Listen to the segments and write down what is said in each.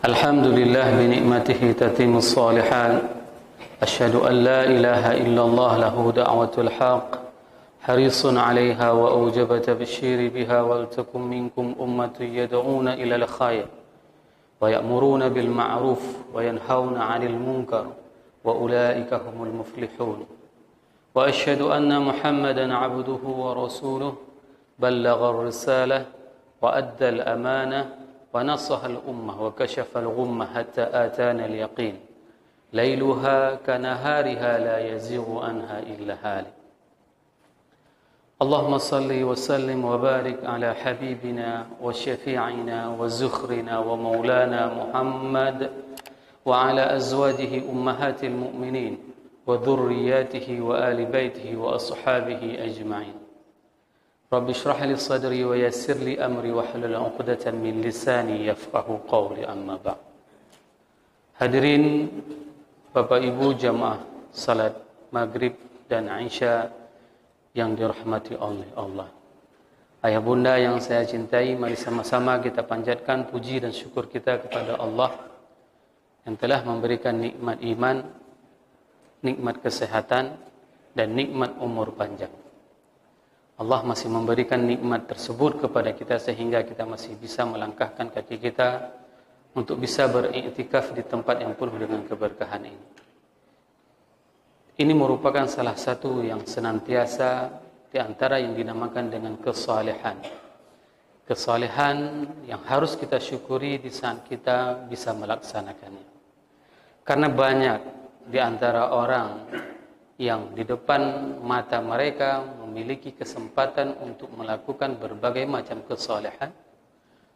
الحمد لله بنعمته تتم الصالحات أشهد أن لا إله إلا الله له دعوة الحق حريص عليها وأوجب تبشير بها ولتكن منكم أمة يدعون إلى الخير ويأمرون بالمعروف وينهون عن المنكر وأولئك هم المفلحون وأشهد أن محمدا عبده ورسوله بلغ الرسالة وأدى الأمانة ونصح الأمة وكشف الغمة حتى آتانا اليقين ليلها كنهارها لا يزيغ عنها إلا هالك اللهم صل وسلم وبارك على حبيبنا وشفيعنا وزخرنا ومولانا محمد وعلى أزواجه أمهات المؤمنين وذرياته وآل بيته وأصحابه أجمعين رب اشرح لي صدري ويسر لي أمري واحلل عقدة من لساني يفقهوا قولي أما بعد. Hadirin Bapak Ibu jamaah salat Maghrib dan Isya yang dirahmati oleh Allah. Ayah bunda yang saya cintai, mari sama-sama kita panjatkan puji dan syukur kita kepada Allah yang telah memberikan nikmat iman, nikmat kesehatan, dan nikmat umur panjang. Allah masih memberikan nikmat tersebut kepada kita sehingga kita masih bisa melangkahkan kaki kita untuk bisa beriktikaf di tempat yang penuh dengan keberkahan ini. Ini merupakan salah satu yang senantiasa di antara yang dinamakan dengan kesalehan. Kesalehan yang harus kita syukuri di saat kita bisa melaksanakannya. Karena banyak di antara orang yang di depan mata mereka memiliki kesempatan untuk melakukan berbagai macam kesalehan,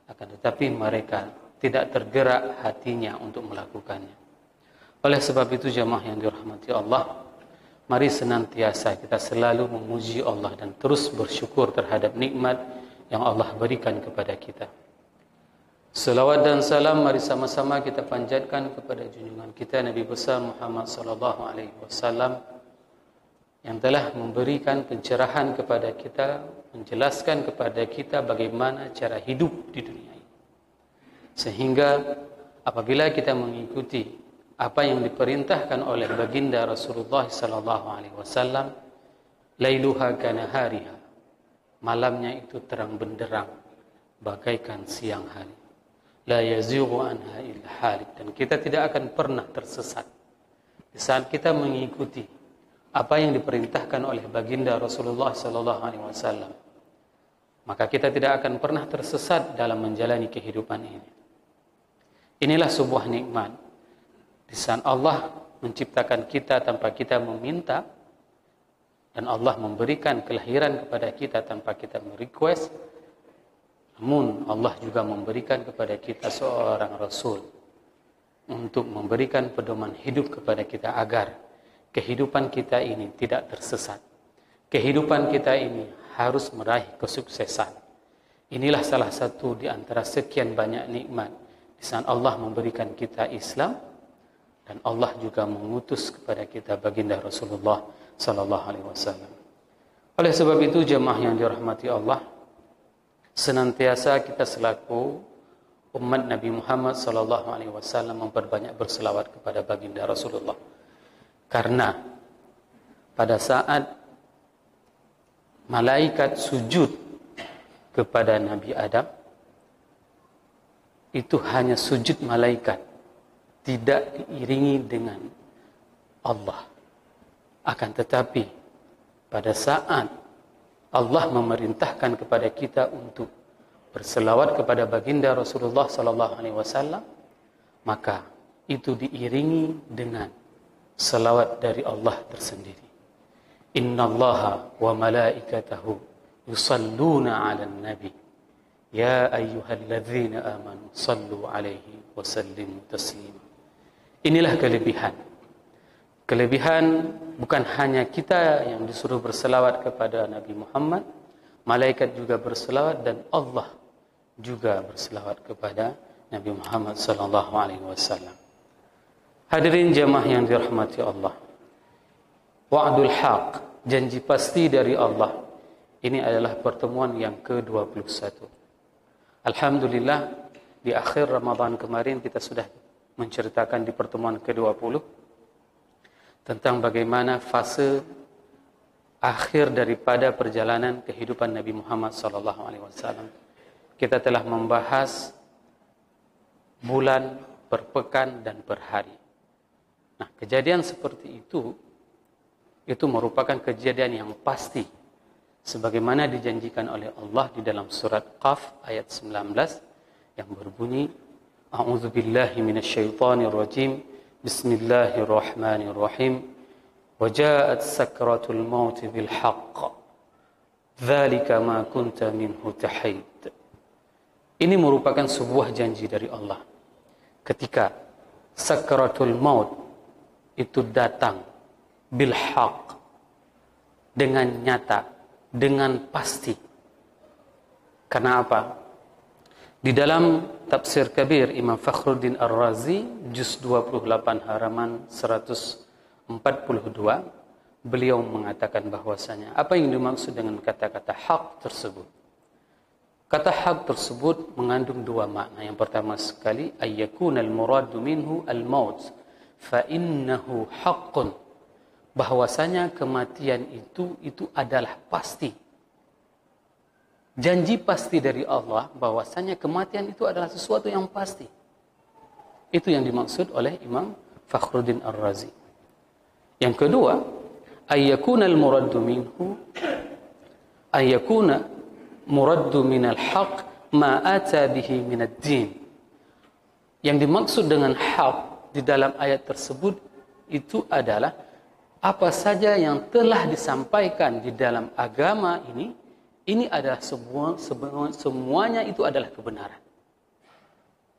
akan tetapi mereka tidak tergerak hatinya untuk melakukannya. Oleh sebab itu jamaah yang dirahmati Allah, mari senantiasa kita selalu memuji Allah dan terus bersyukur terhadap nikmat yang Allah berikan kepada kita. Selawat dan salam mari sama-sama kita panjatkan kepada junjungan kita Nabi besar Muhammad sallallahu alaihi wasallam yang telah memberikan pencerahan kepada kita, menjelaskan kepada kita bagaimana cara hidup di dunia ini. Sehingga apabila kita mengikuti apa yang diperintahkan oleh baginda Rasulullah sallallahu alaihi wasallam, lailuha kanahariha, malamnya itu terang benderang bagaikan siang hari. La yazighu anha illa halik, dan kita tidak akan pernah tersesat di saat kita mengikuti apa yang diperintahkan oleh baginda Rasulullah sallallahu alaihi wasallam. Maka kita tidak akan pernah tersesat dalam menjalani kehidupan ini. Inilah sebuah nikmat. Di saat Allah menciptakan kita tanpa kita meminta, dan Allah memberikan kelahiran kepada kita tanpa kita merequest, namun Allah juga memberikan kepada kita seorang Rasul untuk memberikan pedoman hidup kepada kita agar kehidupan kita ini tidak tersesat. Kehidupan kita ini harus meraih kesuksesan. Inilah salah satu di antara sekian banyak nikmat di saat Allah memberikan kita Islam, dan Allah juga mengutus kepada kita baginda Rasulullah sallallahu alaihi wasallam. Oleh sebab itu jemaah yang dirahmati Allah, senantiasa kita selaku umat Nabi Muhammad sallallahu alaihi wasallam memperbanyak berselawat kepada baginda Rasulullah. Karena pada saat malaikat sujud kepada Nabi Adam, itu hanya sujud malaikat, tidak diiringi dengan Allah. Akan tetapi pada saat Allah memerintahkan kepada kita untuk berselawat kepada baginda Rasulullah sallallahu alaihi wasallam, maka itu diiringi dengan salawat dari Allah tersendiri. Innallaha wa malaikatahu yusalluna 'alan nabi ya ayyuhalladzina amanu sallu 'alaihi wa sallimu taslima. Inilah kelebihan. Kelebihan bukan hanya kita yang disuruh berselawat kepada Nabi Muhammad, malaikat juga berselawat dan Allah juga berselawat kepada Nabi Muhammad sallallahu alaihi wasallam. Hadirin jamaah yang dirahmati Allah, wa'dul haq, janji pasti dari Allah. Ini adalah pertemuan yang ke-21. Alhamdulillah, Di akhir Ramadan kemarin kita sudah menceritakan di pertemuan ke-20 tentang bagaimana fase akhir daripada perjalanan kehidupan Nabi Muhammad SAW. Kita telah membahas bulan, per pekan, dan per hari. Nah, kejadian seperti itu merupakan kejadian yang pasti, sebagaimana dijanjikan oleh Allah di dalam surat Qaf ayat 19 yang berbunyi, A'udzubillahi minasyaitonirrajim, Bismillahirrahmanirrahim, Waja'at sakratul mauti bil haqq, Dzalika ma kunta minhu tahid. Ini merupakan sebuah janji dari Allah. Ketika sakratul maut itu datang bil haqq, dengan nyata, dengan pasti. Karena apa? Di dalam Tafsir Kabir Imam Fakhruddin Ar-Razi juz 28 halaman 142, beliau mengatakan bahwasanya apa yang dimaksud dengan kata-kata hak tersebut. Kata hak tersebut mengandung dua makna. Yang pertama sekali, ayyakunal muradu minhu al-maut fa innahu haqqun. Bahwasanya kematian itu adalah pasti. Janji pasti dari Allah bahwasanya kematian itu adalah sesuatu yang pasti. Itu yang dimaksud oleh Imam Fakhruddin Ar-Razi. Yang kedua, ayyakuna al-muraddu minhu ayyakuna muraddu minal haqq ma ata bihi minad din. Yang dimaksud dengan haq di dalam ayat tersebut itu adalah apa saja yang telah disampaikan di dalam agama ini adalah semuanya itu adalah kebenaran.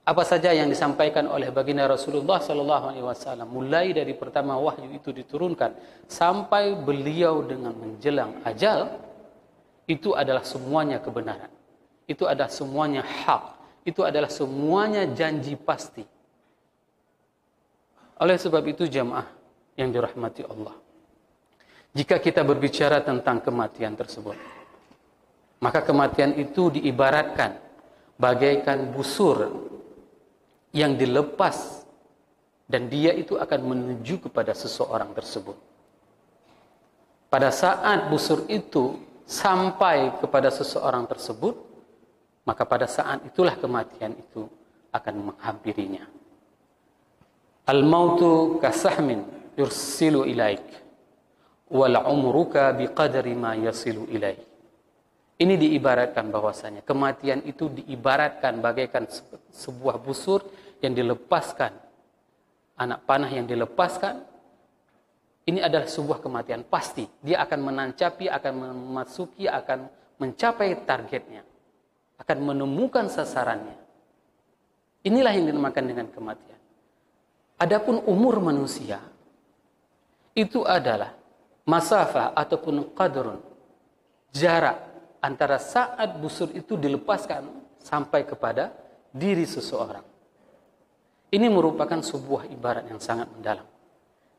Apa saja yang disampaikan oleh baginda Rasulullah SAW, mulai dari pertama wahyu itu diturunkan sampai beliau dengan menjelang ajal, itu adalah semuanya kebenaran. Itu adalah semuanya hak. Itu adalah semuanya janji pasti. Oleh sebab itu jamaah yang dirahmati Allah, jika kita berbicara tentang kematian tersebut, maka kematian itu diibaratkan bagaikan busur yang dilepas dan dia itu akan menuju kepada seseorang tersebut. Pada saat busur itu sampai kepada seseorang tersebut, maka pada saat itulah kematian itu akan menghampirinya. Al-mautu kasahmin yursilu ilaik wal umruka biqadri ma yasilu ilaik. Ini diibaratkan bahwasanya kematian itu diibaratkan bagaikan sebuah busur yang dilepaskan, anak panah yang dilepaskan. Ini adalah sebuah kematian pasti. Dia akan menancapi, akan memasuki, akan mencapai targetnya, akan menemukan sasarannya. Inilah yang dinamakan dengan kematian. Adapun umur manusia itu adalah masafah ataupun qadrun, jarak antara saat busur itu dilepaskan sampai kepada diri seseorang. Ini merupakan sebuah ibarat yang sangat mendalam.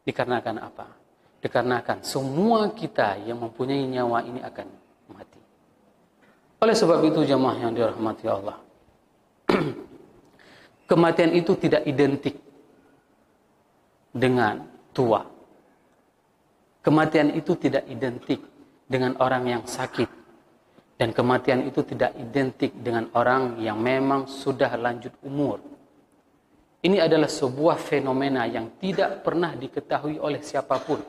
Dikarenakan apa? Dikarenakan semua kita yang mempunyai nyawa ini akan mati. Oleh sebab itu jemaah yang dirahmati Allah, kematian itu tidak identik dengan tua. Kematian itu tidak identik dengan orang yang sakit. Dan kematian itu tidak identik dengan orang yang memang sudah lanjut umur. Ini adalah sebuah fenomena yang tidak pernah diketahui oleh siapapun.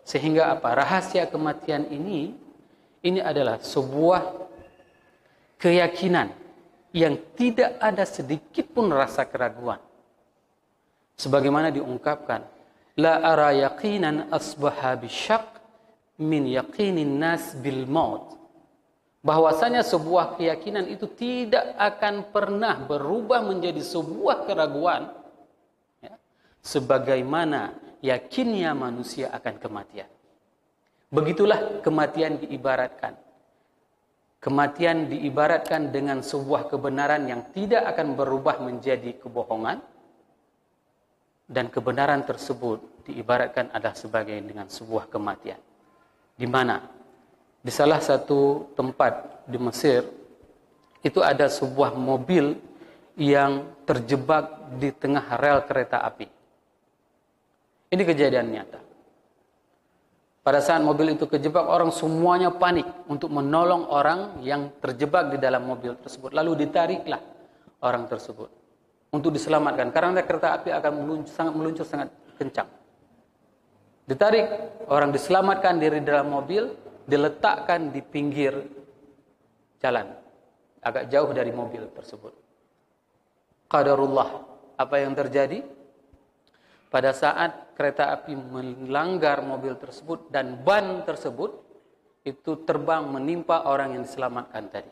Sehingga apa? Rahasia kematian ini adalah sebuah keyakinan yang tidak ada sedikit pun rasa keraguan. Sebagaimana diungkapkan, la ara yaqinan asbaha bisyaq min yaqinin nas bil maut. Bahwasanya sebuah keyakinan itu tidak akan pernah berubah menjadi sebuah keraguan, ya, sebagaimana yakinnya manusia akan kematian. Begitulah kematian diibaratkan. Kematian diibaratkan dengan sebuah kebenaran yang tidak akan berubah menjadi kebohongan, dan kebenaran tersebut diibaratkan adalah sebagai dengan sebuah kematian. Di mana? Di salah satu tempat di Mesir, itu ada sebuah mobil yang terjebak di tengah rel kereta api. Ini kejadian nyata. Pada saat mobil itu kejebak, orang semuanya panik untuk menolong orang yang terjebak di dalam mobil tersebut. Lalu ditariklah orang tersebut untuk diselamatkan. Karena kereta api akan meluncur sangat kencang. Ditarik, orang diselamatkan dari dalam mobil, diletakkan di pinggir jalan, agak jauh dari mobil tersebut. Qadarullah, apa yang terjadi? Pada saat kereta api melanggar mobil tersebut dan ban tersebut itu terbang menimpa orang yang diselamatkan tadi.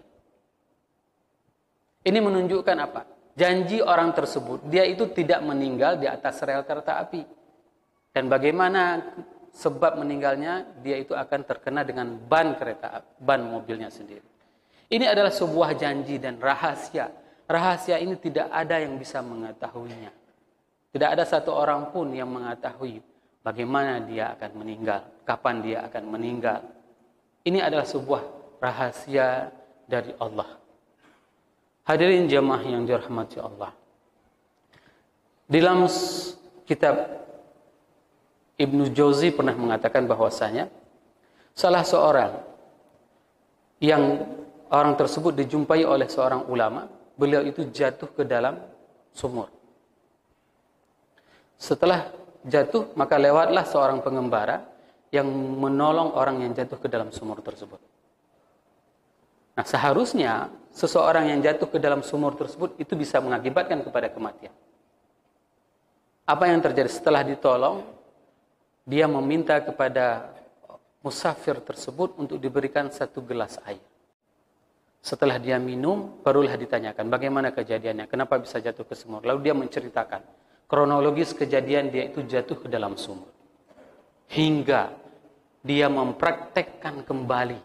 Ini menunjukkan apa? Janji orang tersebut, dia itu tidak meninggal di atas rel kereta api. Dan bagaimana sebab meninggalnya? Dia itu akan terkena dengan ban mobilnya sendiri. Ini adalah sebuah janji dan rahasia. Rahasia ini tidak ada yang bisa mengetahuinya. Tidak ada satu orang pun yang mengetahui bagaimana dia akan meninggal, kapan dia akan meninggal. Ini adalah sebuah rahasia dari Allah. Hadirin jamaah yang dirahmati Allah. Dalam kitab Ibnu Jauzi pernah mengatakan bahwasanya salah seorang yang orang tersebut dijumpai oleh seorang ulama, beliau itu jatuh ke dalam sumur. Setelah jatuh, maka lewatlah seorang pengembara yang menolong orang yang jatuh ke dalam sumur tersebut. Nah, seharusnya seseorang yang jatuh ke dalam sumur tersebut itu bisa mengakibatkan kepada kematian. Apa yang terjadi setelah ditolong? Dia meminta kepada musafir tersebut untuk diberikan 1 gelas air. Setelah dia minum, barulah ditanyakan bagaimana kejadiannya, kenapa bisa jatuh ke sumur. Lalu dia menceritakan kronologis kejadian dia itu jatuh ke dalam sumur. Hingga dia mempraktekkan kembali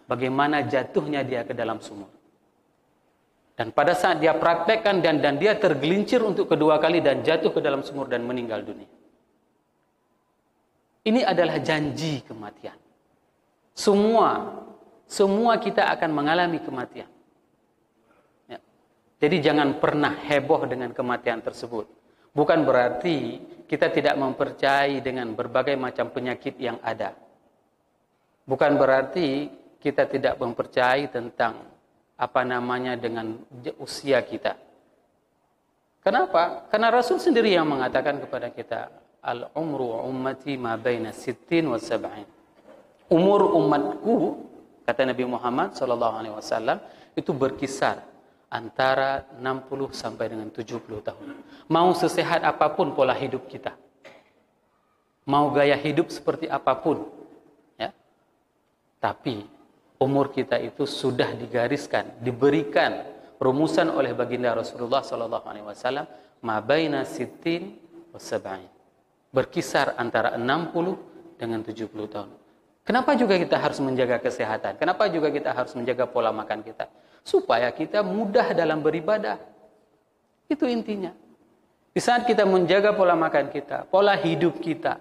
bagaimana jatuhnya dia ke dalam sumur. Dan pada saat dia praktekkan dan dia tergelincir untuk kedua kali dan jatuh ke dalam sumur dan meninggal dunia. Ini adalah janji kematian. Semua kita akan mengalami kematian. Ya. Jadi jangan pernah heboh dengan kematian tersebut. Bukan berarti kita tidak mempercayai dengan berbagai macam penyakit yang ada. Bukan berarti kita tidak mempercayai tentang dengan usia kita. Kenapa? Karena Rasul sendiri yang mengatakan kepada kita, al-umru ummati ma baina 60 wa 70. Umur umatku, kata Nabi Muhammad SAW, itu berkisar antara 60 sampai dengan 70 tahun. Mau sesehat apapun pola hidup kita, mau gaya hidup seperti apapun, ya, tapi umur kita itu sudah digariskan, diberikan rumusan oleh baginda Rasulullah SAW, ma baina 60 wa 70, berkisar antara 60 dengan 70 tahun. Kenapa juga kita harus menjaga kesehatan? Kenapa juga kita harus menjaga pola makan kita? Supaya kita mudah dalam beribadah. Itu intinya. Di saat kita menjaga pola makan kita, pola hidup kita,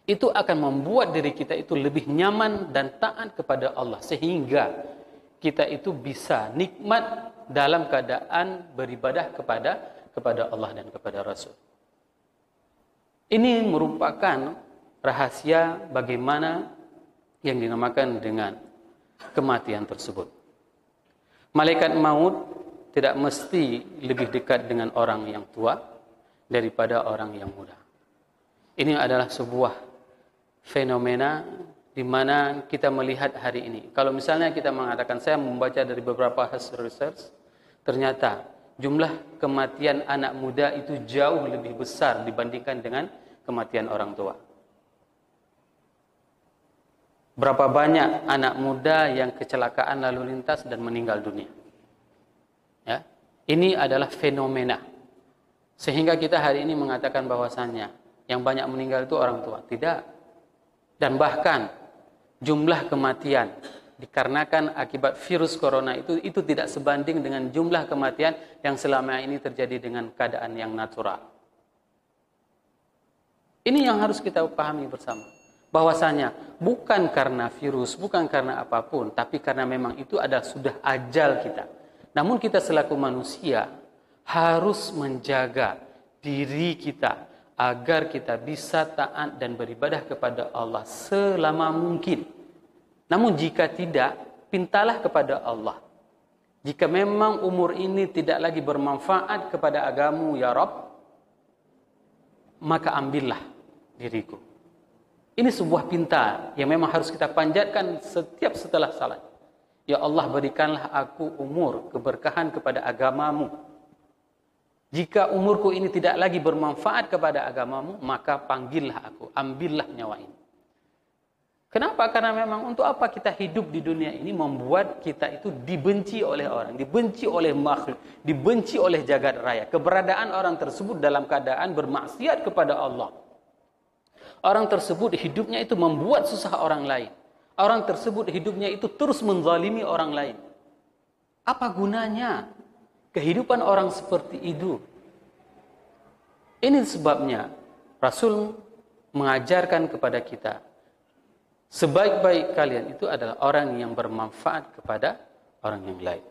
itu akan membuat diri kita itu lebih nyaman dan taat kepada Allah. Sehingga kita itu bisa nikmat dalam keadaan beribadah kepada Allah dan kepada Rasul. Ini merupakan rahasia bagaimana yang dinamakan dengan kematian tersebut. Malaikat maut tidak mesti lebih dekat dengan orang yang tua daripada orang yang muda. Ini adalah sebuah fenomena di mana kita melihat hari ini. Kalau misalnya kita mengatakan, saya membaca dari beberapa hasil research, ternyata jumlah kematian anak muda itu jauh lebih besar dibandingkan dengan kematian orang tua. Berapa banyak anak muda yang kecelakaan lalu lintas dan meninggal dunia. Ya, ini adalah fenomena. Sehingga kita hari ini mengatakan bahwasannya yang banyak meninggal itu orang tua. Tidak. Dan bahkan jumlah kematian dikarenakan akibat virus corona itu tidak sebanding dengan jumlah kematian yang selama ini terjadi dengan keadaan yang natural. Ini yang harus kita pahami bersama. Bahwasanya bukan karena virus, bukan karena apapun, tapi karena memang itu adalah sudah ajal kita. Namun kita selaku manusia harus menjaga diri kita agar kita bisa taat dan beribadah kepada Allah selama mungkin. Namun jika tidak, pintalah kepada Allah. Jika memang umur ini tidak lagi bermanfaat kepada agamamu ya Rabb, maka ambillah diriku. Ini sebuah pinta yang memang harus kita panjatkan setiap setelah salat. Ya Allah, berikanlah aku umur keberkahan kepada agamamu. Jika umurku ini tidak lagi bermanfaat kepada agamamu, maka panggillah aku, ambillah nyawa ini. Kenapa? Karena memang untuk apa kita hidup di dunia ini membuat kita itu dibenci oleh orang, dibenci oleh makhluk, dibenci oleh jagat raya. Keberadaan orang tersebut dalam keadaan bermaksiat kepada Allah. Orang tersebut hidupnya itu membuat susah orang lain. Orang tersebut hidupnya itu terus menzalimi orang lain. Apa gunanya kehidupan orang seperti itu? Ini sebabnya Rasul mengajarkan kepada kita, sebaik-baik kalian itu adalah orang yang bermanfaat kepada orang yang lain.